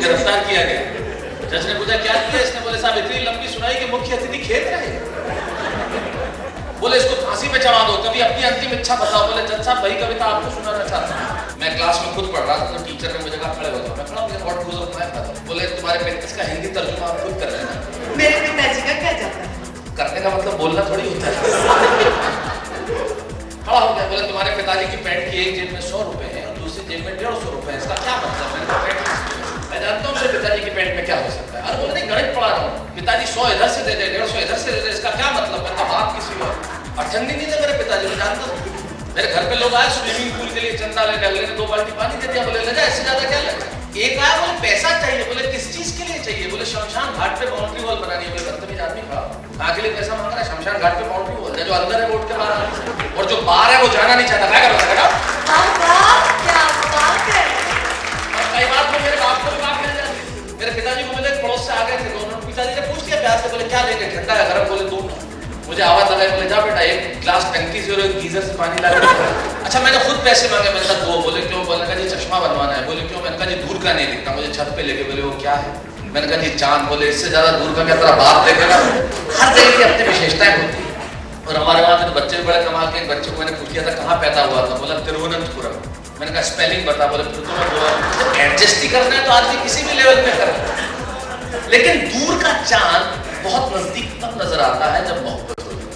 गिरफ्तार किया गया। जज ने पूछा क्या किया इसने, बोले साहब इतनी लंबी सुनाई कि मुख्य अतिथि खेत रहे। बोले इसको फांसी पे चढ़ा दो, कभी अपनी अंतिम इच्छा बताओ। बोले जज साहब वही कविता आपको सुनाना चाहता हूँ। मैं क्लास में खुद पढ़ रहा था तो टीचर ने मुझे कहा खड़े हो जाओ। मैं खड़ा हो गया, what goes on my father. बोले तुम्हारे पेरेंट्स का हिंदी तर्जुमा आप खुद कर रहे हैं ना। मेरे पिताजी का क्या जाता है? करने का मतलब बोलना थोड़ी होता है। खड़ा हो गया, बोले तुम्हारे पिताजी की पैंट की एक जेब में 100 रुपए है और दूसरी जेब में 150 रुपए है, इसका क्या मतलब है? मैं जानता हूँ पिताजी की पैंट में क्या हो सकता है। अरे बोले नहीं गणित पढ़ा रहा हूँ, पिताजी 100 इधर से दे दे 150 इधर से दे दे, इसका क्या मतलब है? बाप किसी और अठन्नी नहीं दे मेरे पिताजी, मैं जानता हूँ। मेरे घर पे लोग आए स्विमिंग पूल के लिए चंदा लेने, अगले ने 2 बाल्टी पानी दे दिया। बोले ले जा, इससे ज्यादा क्या लगा। एक आया बोले पैसा चाहिए। बोले किस चीज के लिए चाहिए? बोले शमशान घाट पे बाउंड्री वॉल बनानी है। बोले बदतमीज आदमी खड़ा, कहाँ के लिए पैसा मांग रहा है? शमशान घाट पे बाउंड्री वॉल है, जो अंदर है रोड के बाहर और जो बाहर है वो जाना नहीं चाहता। क्या करोगे बेटा? क्या बात है। और कई बार तो मेरे बाप को भी बात मिल जाती। मेरे पिताजी को मिले पड़ोस से आ गए थे, दोनों पिताजी ने पूछ लिया प्यार से, बोले क्या लेंगे, ठंडा है गरम? बोले दोनों। मुझे आवाज लगाई, बोले जा बेटा एक ग्लास टंकी से और एक गीजर से पानी ला के। अच्छा मैंने खुद पैसे मांगे, मैंने कहा 2। बोले क्यों? बोले कहा जी चश्मा बनवाना है। बोले क्यों? मैंने कहा जी दूर का नहीं दिखता, मुझे छत पे लेके। बोले वो क्या है? मैंने कहा जी चांद। बोले इससे ज्यादा दूर का क्या तेरा बाप देखेगा? हर जगह की अपनी विशेषताएं होती है। और हमारे वहाँ के तो बच्चे भी बड़े कमाल के। एक बच्चे को मैंने पूछ लिया था कहाँ पैदा हुआ था, बोला तिरुवनंतपुरम। मैंने कहा स्पेलिंग बता। बोले फिर तो मैं बोला एडजस्ट ही करना है तो आदमी किसी भी लेवल पे करे। लेकिन दूर का चांद बहुत नजदीक तब नजर आता है जब मोहब्बत हो जाती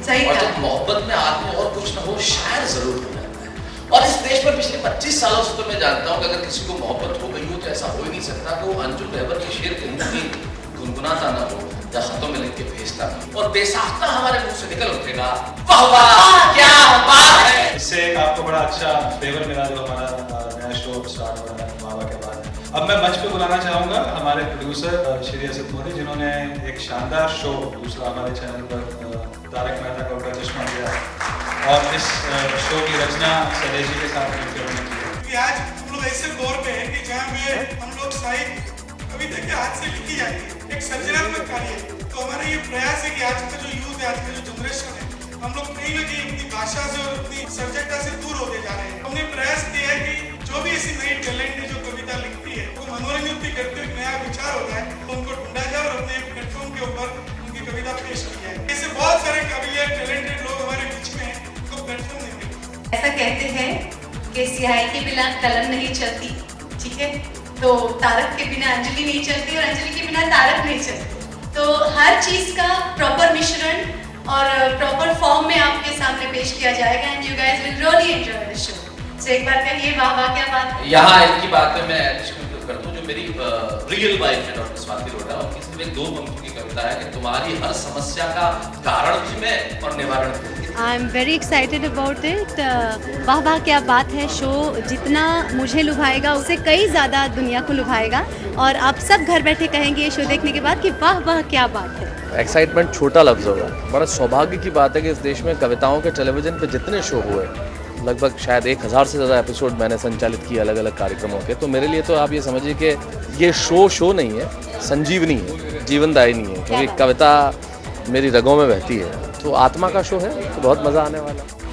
है। और जब मोहब्बत में आदमी और कुछ न हो शायद जरूर हो जाता है। और इस देश में पिछले 25 सालों से तो मैं जानता हूँ कि अगर किसी को मोहब्बत हो गई हो तो ऐसा हो ही नहीं सकता कि वो अंजुम रहबर के शेर के हिंदी गुनगुनाता ना हो या हाथों में लिख के भेजता और बेसाख्ता हमारे मुंह से निकल उठेगा वाह वाह क्या बात है। इससे आपको बड़ा अच्छा फेवर मिला जो हमारा नया शो स्टार्ट हो रहा है बाबा के बाद। अब मैं मंच पे बुलाना चाहूंगा हमारे प्रोड्यूसर श्री असद मोदी, जिन्होंने एक शानदार शो दूसरा हमारे चैनल पर तारक मेहता का उल्टा चश्मा किया और इस शो की रचना सलेश जी के साथ मिलकर की। आज हम लोग ऐसे दौर पे हैं कि जहाँ पे हम लोग साहित्य कविता के हाथ से लिखी जाती है, एक सृजनात्मक कार्य। तो हमारा ये प्रयास है कि आज का जो यूथ है, आज का जो जनरेशन है, हम लोग कहीं ना कहीं अपनी भाषा से और अपनी सब्जेक्टा से दूर होते जा रहे हैं। हमने प्रयास किया है कि जो भी ऐसी नई टैलेंट है जो कविता लिखती है वो मनोरंजन भी करते हुए नया विचार होता है तो उनको ढूंढा जाए और अपने प्लेटफॉर्म के ऊपर उनकी कविता पेश की जाए। ऐसे बहुत सारे काबिलियत टैलेंटेड लोग हमारे बीच में हैं, उनको प्लेटफॉर्म नहीं मिलता। ऐसा कहते हैं कि स्याही के बिना कलम नहीं चलती, ठीक है, तो तारक के बिना अंजलि नहीं चलती और अंजलि के बिना तारक नहीं चलती। तो हर चीज का प्रॉपर मिश्रण और प्रॉपर फॉर्म में आपके सामने पेश किया जाएगा and you guys will really enjoy the show. So एक बार कहिए वाह वाह क्या बात है। यहाँ इनकी बात में मैं एडिशन कर दूं जो मेरी रियल वाइफ है डॉक्टर स्वाति रोहटा, और किसी में 2 पंक्तियों की कविता है कि तुम्हारी हर समस्या का कारण भी मैं और निवारण भी। I am very excited about it. वाह वाह क्या बात है शो जितना मुझे लुभाएगा उससे कई ज़्यादा दुनिया को लुभाएगा और आप सब घर बैठे कहेंगे ये शो देखने के बाद कि वाह वाह क्या बात है। एक्साइटमेंट छोटा लफ्ज़ होगा, बड़ा सौभाग्य की बात है कि इस देश में कविताओं के टेलीविज़न पे जितने शो हुए, लगभग शायद 1000 से ज़्यादा एपिसोड मैंने संचालित किए अलग अलग कार्यक्रमों के। तो मेरे लिए तो आप ये समझिए कि ये शो नहीं है, संजीवनी है, जीवनदायिनी है, क्योंकि कविता मेरी रगों में बहती है। तो आत्मा का शो है, तो बहुत मज़ा आने वाला है।